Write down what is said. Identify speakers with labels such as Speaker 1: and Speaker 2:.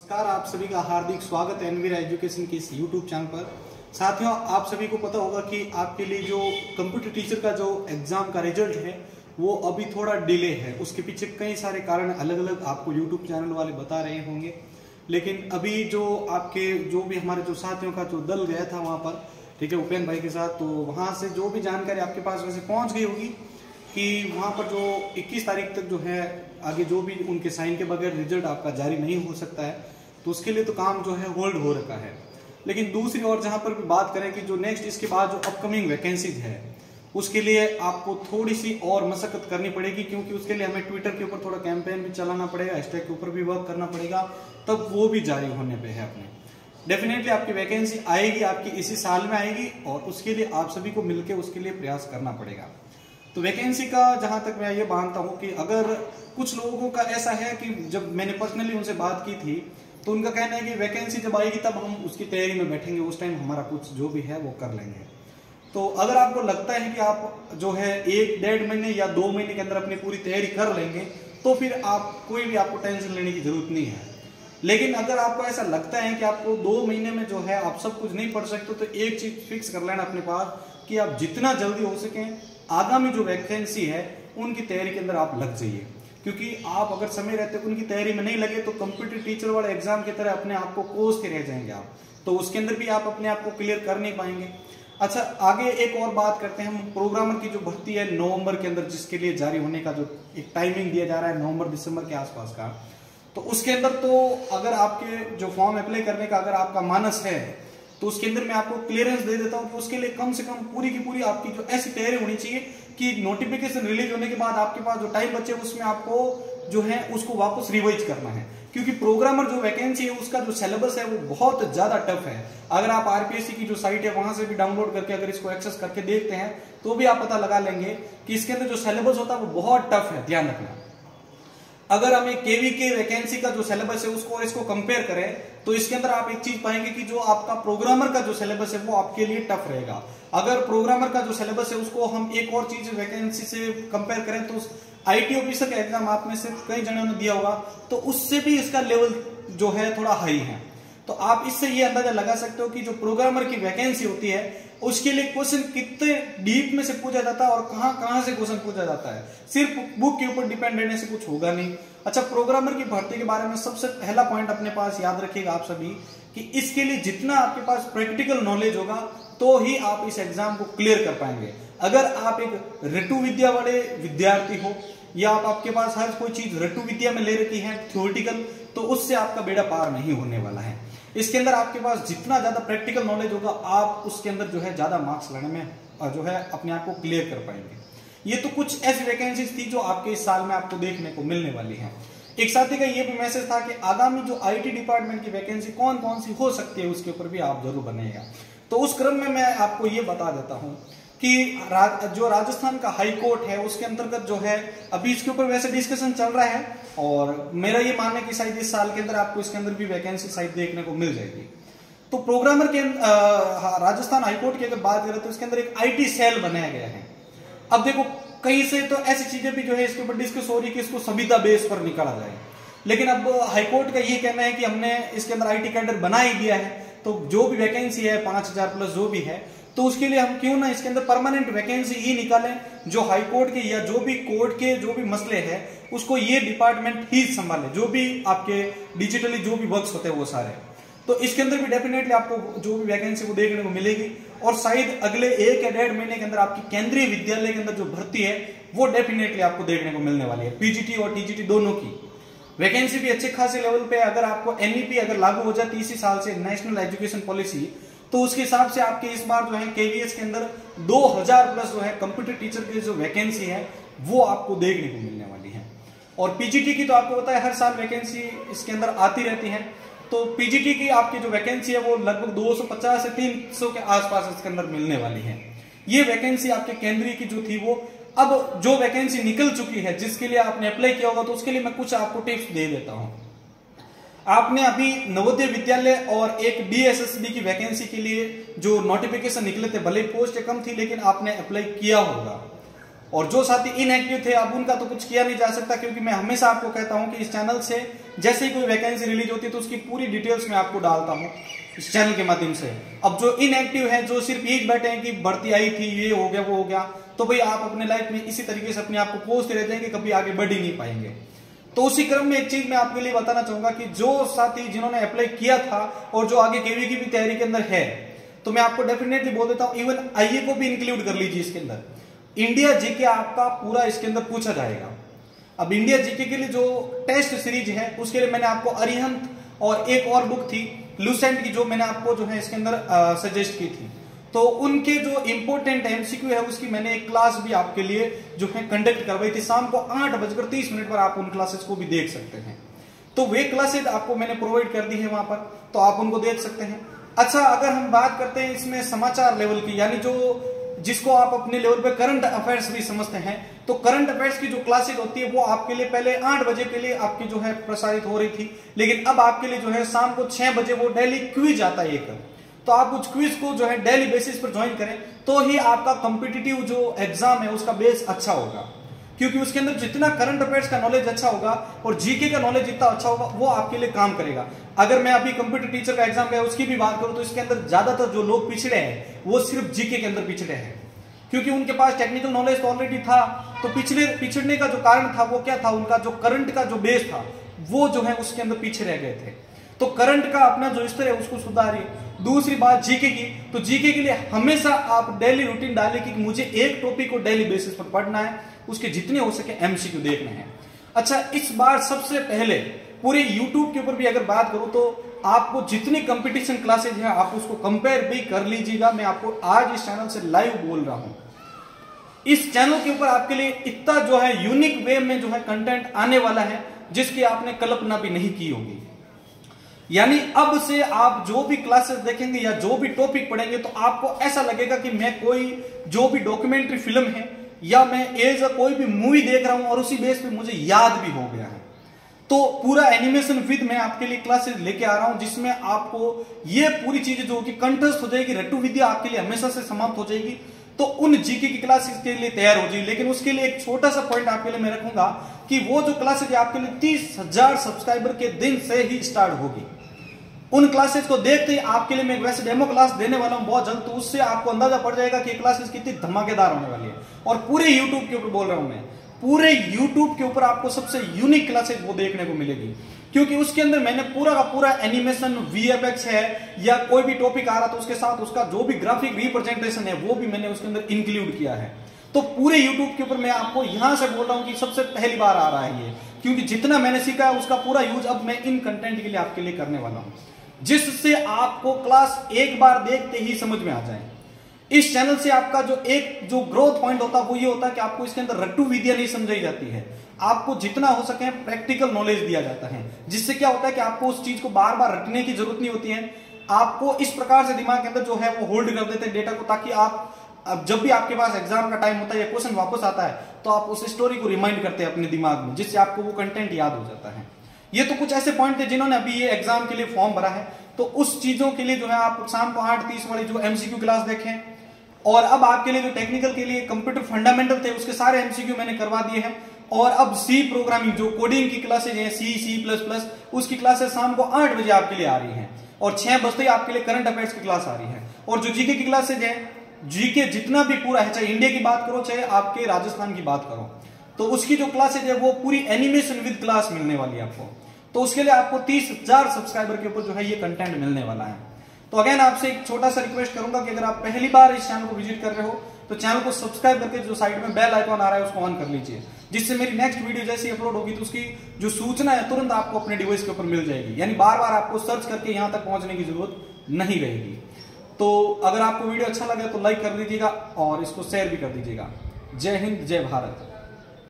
Speaker 1: नमस्कार, आप सभी का हार्दिक स्वागत है एनवीरा एजुकेशन के इस यूट्यूब चैनल पर। साथियों, आप सभी को पता होगा कि आपके लिए जो कंप्यूटर टीचर का जो एग्जाम का रिजल्ट है वो अभी थोड़ा डिले है। उसके पीछे कई सारे कारण अलग अलग आपको यूट्यूब चैनल वाले बता रहे होंगे, लेकिन अभी जो आपके जो भी हमारे जो साथियों का जो दल गया था वहां पर, ठीक है, उपेंद्र भाई के साथ, तो वहां से जो भी जानकारी आपके पास वैसे पहुंच गई होगी कि वहां पर जो 21 तारीख तक जो है आगे जो भी उनके साइन के बगैर रिजल्ट आपका जारी नहीं हो सकता है, तो उसके लिए तो काम जो है होल्ड हो रखा है। लेकिन दूसरी ओर जहां पर भी बात करें कि जो नेक्स्ट इसके बाद जो अपकमिंग वैकेंसीज है उसके लिए आपको थोड़ी सी और मशक्कत करनी पड़ेगी, क्योंकि उसके लिए हमें ट्विटर के ऊपर थोड़ा कैंपेन भी चलाना पड़ेगा, हैशटैग के ऊपर भी वर्क करना पड़ेगा, तब वो भी जारी होने पे है अपने। डेफिनेटली आपकी वैकेंसी आएगी, आपकी इसी साल में आएगी, और उसके लिए आप सभी को मिलकर उसके लिए प्रयास करना पड़ेगा। तो वैकेंसी का जहां तक मैं ये मानता हूं कि अगर कुछ लोगों का ऐसा है कि जब मैंने पर्सनली उनसे बात की थी तो उनका कहना है कि वैकेंसी जब आएगी तब हम उसकी तैयारी में बैठेंगे, उस टाइम हमारा कुछ जो भी है वो कर लेंगे। तो अगर आपको लगता है कि आप जो है 1-1.5 महीने या 2 महीने के अंदर अपनी पूरी तैयारी कर लेंगे तो फिर आप कोई भी आपको टेंशन लेने की जरूरत नहीं है। लेकिन अगर आपको ऐसा लगता है कि आपको 2 महीने में जो है आप सब कुछ नहीं पढ़ सकते, तो एक चीज फिक्स कर लेना अपने पास कि आप जितना जल्दी हो सके आगामी जो वैकेंसी है उनकी तैयारी के अंदर आप लग जाइए, क्योंकि आप अगर समय रहते उनकी तैयारी में नहीं लगे तो कंप्यूटर टीचर वाले एग्जाम की तरह अपने आप को कोस के रह जाएंगे आप, तो उसके अंदर भी आप अपने आप को क्लियर कर नहीं पाएंगे। अच्छा, आगे एक और बात करते हैं हम प्रोग्रामर की जो भर्ती है नवंबर के अंदर, जिसके लिए जारी होने का जो एक टाइमिंग दिया जा रहा है नवंबर-दिसंबर के आसपास का, तो उसके अंदर तो अगर आपके जो फॉर्म अप्लाई करने का अगर आपका मानस है तो उसके अंदर मैं आपको क्लियरेंस दे देता हूं कि उसके लिए कम से कम पूरी की पूरी आपकी जो ऐसी तैयारी होनी चाहिए कि नोटिफिकेशन रिलीज होने के बाद आपके पास जो टाइम बचे उसमें आपको जो है उसको वापस रिवाइज करना है, क्योंकि प्रोग्रामर जो वैकेंसी है उसका जो सिलेबस है वो बहुत ज्यादा टफ है। अगर आप आरपीएससी की जो साइट है वहां से भी डाउनलोड करके अगर इसको एक्सेस करके देखते हैं तो भी आप पता लगा लेंगे कि इसके अंदर जो सिलेबस होता है वो बहुत टफ है। ध्यान रखना, अगर हमें केवी के वैकेंसी का जो सिलेबस है उसको इसको कंपेयर करें तो इसके अंदर आप एक चीज पाएंगे कि जो आपका प्रोग्रामर का जो सिलेबस है वो आपके लिए टफ रहेगा। अगर प्रोग्रामर का जो सिलेबस है उसको हम एक और चीज वैकेंसी से कंपेयर करें तो आईटी ऑफिसर का एग्जाम आप में से कई जनों ने दिया होगा, तो उससे भी इसका लेवल जो है थोड़ा हाई है। तो आप इससे ये अंदाजा लगा सकते हो कि जो प्रोग्रामर की वैकेंसी होती है उसके लिए क्वेश्चन कितने डीप में से पूछा जाता है और कहां कहां से क्वेश्चन पूछा जाता है। सिर्फ बुक के ऊपर डिपेंड रहने से कुछ होगा नहीं। अच्छा, प्रोग्रामर की भर्ती के बारे में सबसे पहला पॉइंट अपने पास याद रखिएगा आप सभी कि इसके लिए जितना आपके पास प्रैक्टिकल नॉलेज होगा तो ही आप इस एग्जाम को क्लियर कर पाएंगे। अगर आप एक रट्टू विद्या वाले विद्यार्थी हो या आपके पास हर कोई चीज रट्टू विद्या में ले रखी है थ्योरेटिकल, तो उससे आपका बेड़ा पार नहीं होने वाला है। इसके अंदर आपके पास जितना ज्यादा प्रैक्टिकल नॉलेज होगा आप उसके अंदर जो है ज्यादा मार्क्स लाने में जो है अपने आप को क्लियर कर पाएंगे। ये तो कुछ ऐसी वैकेंसीज थी जो आपके इस साल में आपको देखने को मिलने वाली है। एक साथी का ये भी मैसेज था कि आगामी जो आईटी डिपार्टमेंट की वैकेंसी कौन कौन सी हो सकती है उसके ऊपर भी आप जरूर बनेगा। तो उस क्रम में मैं आपको ये बता देता हूं कि जो राजस्थान का हाई कोर्ट है उसके अंतर्गत जो है अभी इसके ऊपर वैसे डिस्कशन चल रहा है, और मेरा ये मानना है कि शायद इस साल के अंदर आपको इसके अंदर भी वैकेंसी शायद देखने को मिल जाएगी। तो प्रोग्रामर के राजस्थान हाईकोर्ट की अगर बात करें तो इसके अंदर एक आईटी सेल बनाया गया है। अब देखो, कहीं से तो ऐसी चीजें भी जो है इसके ऊपर डिस्कस हो रही है कि इसको सविता बेस पर निकाला जाए, लेकिन अब हाईकोर्ट का ये कहना है कि हमने इसके अंदर आईटी कैडर बना ही दिया है, तो जो भी वैकेंसी है 5000 प्लस जो भी है, तो उसके लिए हम क्यों ना इसके अंदर परमानेंट वैकेंसी ही निकालें जो हाई कोर्ट के या जो भी कोर्ट के जो भी मसले हैं उसको ये डिपार्टमेंट ही संभाले, जो भी आपके डिजिटली जो भी वर्क्स होते हैं वो सारे। तो इसके अंदर भी डेफिनेटली आपको जो भी वैकेंसी वो देखने को मिलेगी, और शायद अगले 1 या 1.5 महीने के अंदर आपकी केंद्रीय विद्यालय के अंदर जो भर्ती है वो डेफिनेटली आपको देखने को मिलने वाली है। पीजीटी और टीजीटी दोनों की वैकेंसी भी अच्छे खासे लेवल पे। अगर आपको एनईपी अगर लागू हो जाती इसी साल से, नेशनल एजुकेशन पॉलिसी, तो उसके हिसाब से आपके इस बार जो है केवीएस के अंदर 2000 प्लस जो है कंप्यूटर टीचर की जो वैकेंसी है वो आपको देखने को मिलने वाली है। और पीजीटी की तो आपको पता है हर साल वैकेंसी इसके अंदर आती रहती है, तो पीजीटी की आपकी जो वैकेंसी है वो लगभग 250 से 300 के आसपास इसके अंदर मिलने वाली है। ये वैकेंसी आपके केंद्रीय की जो थी वो अब जो वैकेंसी निकल चुकी है जिसके लिए आपने अप्लाई किया होगा, तो उसके लिए मैं कुछ आपको टिप्स दे देता हूं। आपने अभी नवोदय विद्यालय और एक डीएसएसबी की वैकेंसी के लिए जो नोटिफिकेशन निकले थे, भले पोस्ट कम थी लेकिन आपने अप्लाई किया होगा, और जो साथी इनएक्टिव थे अब उनका तो कुछ किया नहीं जा सकता, क्योंकि मैं हमेशा आपको कहता हूं कि इस चैनल से जैसे ही कोई वैकेंसी रिलीज होती है तो उसकी पूरी डिटेल्स में आपको डालता हूं इस चैनल के माध्यम से। अब जो इनएक्टिव है, जो सिर्फ यही बैठे हैं कि भर्ती आई थी, ये हो गया वो हो गया, तो भाई आप अपने लाइफ में इसी तरीके से अपने आप को कोसते रह जाएंगे, कभी आगे बढ़ ही नहीं पाएंगे। तो उसी क्रम में एक चीज मैं आपके लिए बताना चाहूंगा कि जो साथी जिन्होंने अप्लाई किया था और जो आगे केवी की भी तैयारी के अंदर है, तो मैं आपको डेफिनेटली बोल देता हूं इवन आईए को भी इंक्लूड कर लीजिए इसके अंदर। इंडिया जीके आपका पूरा इसके अंदर पूछा जाएगा। अब इंडिया जीके के लिए जो टेस्ट सीरीज है उसके लिए मैंने आपको अरिहंत और एक और बुक थी लुसेंट की, जो मैंने आपको जो है इसके अंदर सजेस्ट की थी, तो उनके जो इंपोर्टेंट एमसीक्यू है उसकी मैंने एक क्लास भी आपके लिए जो है कंडक्ट करवाई थी। शाम को 8:30 पर आप उन क्लासेस को भी देख सकते हैं। तो वे क्लासेस आपको मैंने प्रोवाइड कर दी है वहां पर, तो आप उनको देख सकते हैं। अच्छा, अगर हम बात करते हैं इसमें समाचार लेवल की, यानी जो जिसको आप अपने लेवल पे करंट अफेयर्स भी समझते हैं, तो करंट अफेयर्स की जो क्लासेस होती है वो आपके लिए पहले 8 बजे के लिए आपकी जो है प्रसारित हो रही थी, लेकिन अब आपके लिए जो है शाम को 6 बजे वो डेली क्विज आता है एक। तो आप उस क्विज को जो है डेली बेसिस पर ज्वाइन करें तो ही आपका कॉम्पिटिटिव जो एग्जाम है उसका बेस अच्छा होगा, क्योंकि उसके अंदर जितना करंट अफेयर्स का नॉलेज अच्छा होगा और जीके का नॉलेज जितना अच्छा होगा वो आपके लिए काम करेगा। अगर मैं अभी कंप्यूटर टीचर का एग्जाम है उसकी भी बात करूं तो इसके अंदर ज्यादातर जो लोग पिछड़े हैं वो सिर्फ जीके के अंदर पिछड़े हैं, क्योंकि उनके पास टेक्निकल नॉलेज तो ऑलरेडी था। तो पिछड़ने का जो कारण था वो क्या था, उनका जो करंट का जो बेस था वो जो है उसके अंदर पीछे रह गए थे। तो करंट का अपना जो स्तर है उसको सुधारिए। दूसरी बात जीके की, तो जीके के लिए हमेशा आप डेली रूटीन डालिए कि मुझे एक टॉपिक को डेली बेसिस पर पढ़ना है, उसके जितने हो सके एमसीक्यू देखने हैं। अच्छा, इस बार सबसे पहले पूरे यूट्यूब के ऊपर भी अगर बात करूं तो आपको जितनी कंपटीशन क्लासेज हैं आप उसको कंपेयर भी कर लीजिएगा। मैं आपको आज इस चैनल से लाइव बोल रहा हूं, इस चैनल के ऊपर आपके लिए इतना जो है यूनिक वे में जो है कंटेंट आने वाला है जिसकी आपने कल्पना भी नहीं की होगी। यानी अब से आप जो भी क्लासेस देखेंगे या जो भी टॉपिक पढ़ेंगे तो आपको ऐसा लगेगा कि मैं कोई जो भी डॉक्यूमेंट्री फिल्म है या मैं एज अ कोई भी मूवी देख रहा हूं और उसी बेस पे मुझे याद भी हो गया है। तो पूरा एनिमेशन विद मैं आपके लिए क्लासेस लेके आ रहा हूं जिसमें आपको ये पूरी चीजें जो कि कंठस्थ हो जाएगी, रट्टू विद्या आपके लिए हमेशा से समाप्त हो जाएगी। तो उन जीके की क्लासेस के लिए तैयार हो जाइए। लेकिन उसके लिए एक छोटा सा पॉइंट आपके लिए मैं रखूंगा कि वो जो क्लासेस आपके लिए 30,000 सब्सक्राइबर के दिन से ही स्टार्ट होगी। उन क्लासेस को देखते ही आपके लिए मैं वैसे डेमो क्लास देने वाला हूं बहुत जल्द, तो उससे आपको अंदाजा पड़ जाएगा कि क्लासेस कितनी धमाकेदार होने वाली है। और पूरे यूट्यूब के ऊपर बोल रहा हूं मैं, पूरे यूट्यूब के ऊपर आपको सबसे यूनिक क्लासेस वो देखने को मिलेगी, क्योंकि उसके अंदर मैंने पूरा का पूरा एनिमेशन, वीएफएक्स है या कोई भी टॉपिक आ रहा तो उसके साथ उसका जो भी ग्राफिक रिप्रेजेंटेशन है वो भी मैंने उसके अंदर इंक्लूड किया है। तो पूरे यूट्यूब के ऊपर मैं आपको यहां से बोल रहा हूं कि सबसे पहली बार आ रहा है ये, क्योंकि जितना मैंने सीखा है उसका पूरा यूज अब मैं इन कंटेंट के लिए आपके लिए करने वाला हूं, जिससे आपको क्लास एक बार देखते ही समझ में आ जाए। इस चैनल से आपका जो ग्रोथ पॉइंट होता है वो ये होता है कि आपको इसके अंदर रट्टू विद्या नहीं समझाई जाती है, आपको जितना हो सके प्रैक्टिकल नॉलेज दिया जाता है, जिससे क्या होता है कि आपको उस चीज को बार बार रटने की जरूरत नहीं होती है। आपको इस प्रकार से दिमाग के अंदर जो है वो होल्ड कर देते हैं डेटा को, ताकि आप अब जब भी आपके पास एग्जाम का टाइम होता है या क्वेश्चन वापस आता है तो आप उस स्टोरी को रिमाइंड करते हैं अपने दिमाग में, जिससे आपको वो कंटेंट याद हो जाता है। ये तो कुछ ऐसे पॉइंट थे जिन्होंने अभी ये एग्जाम के लिए फॉर्म भरा है, तो उस चीजों के लिए जो है आप शाम को 8:30 वाली जो एमसीक्यू क्लास देखें। और अब आपके लिए जो टेक्निकल के लिए कंप्यूटर फंडामेंटल थे उसके सारे एमसीक्यू मैंने करवा दिए हैं। और अब सी प्रोग्रामिंग जो कोडिंग की क्लासेज हैं, C++, उसकी क्लासेस शाम को 8 बजे आपके लिए आ रही हैं और 6 बजते ही आपके लिए करंट अफेयर्स की क्लास आ रही है। और जो जीके की क्लासेज है, जीके जितना भी पूरा है, चाहे इंडिया की बात करो चाहे आपके राजस्थान की बात करो, तो उसकी जो क्लासेज है वो पूरी एनिमेशन विद क्लास मिलने वाली है आपको। तो उसके लिए आपको 30,000 सब्सक्राइबर के ऊपर जो है ये कंटेंट मिलने वाला है। तो अगेन आपसे एक छोटा सा रिक्वेस्ट करूंगा कि अगर आप पहली बार इस चैनल को विजिट कर रहे हो तो चैनल को सब्सक्राइब करके जो साइड में बेल आइकॉन आ रहा है उसको ऑन कर लीजिए, जिससे मेरी नेक्स्ट वीडियो जैसी अपलोड होगी तो उसकी जो सूचना है तुरंत आपको अपने डिवाइस के ऊपर मिल जाएगी, यानी बार बार आपको सर्च करके यहां तक पहुंचने की जरूरत नहीं रहेगी। तो अगर आपको वीडियो अच्छा लगे तो लाइक कर दीजिएगा और इसको शेयर भी कर दीजिएगा। जय हिंद, जय भारत।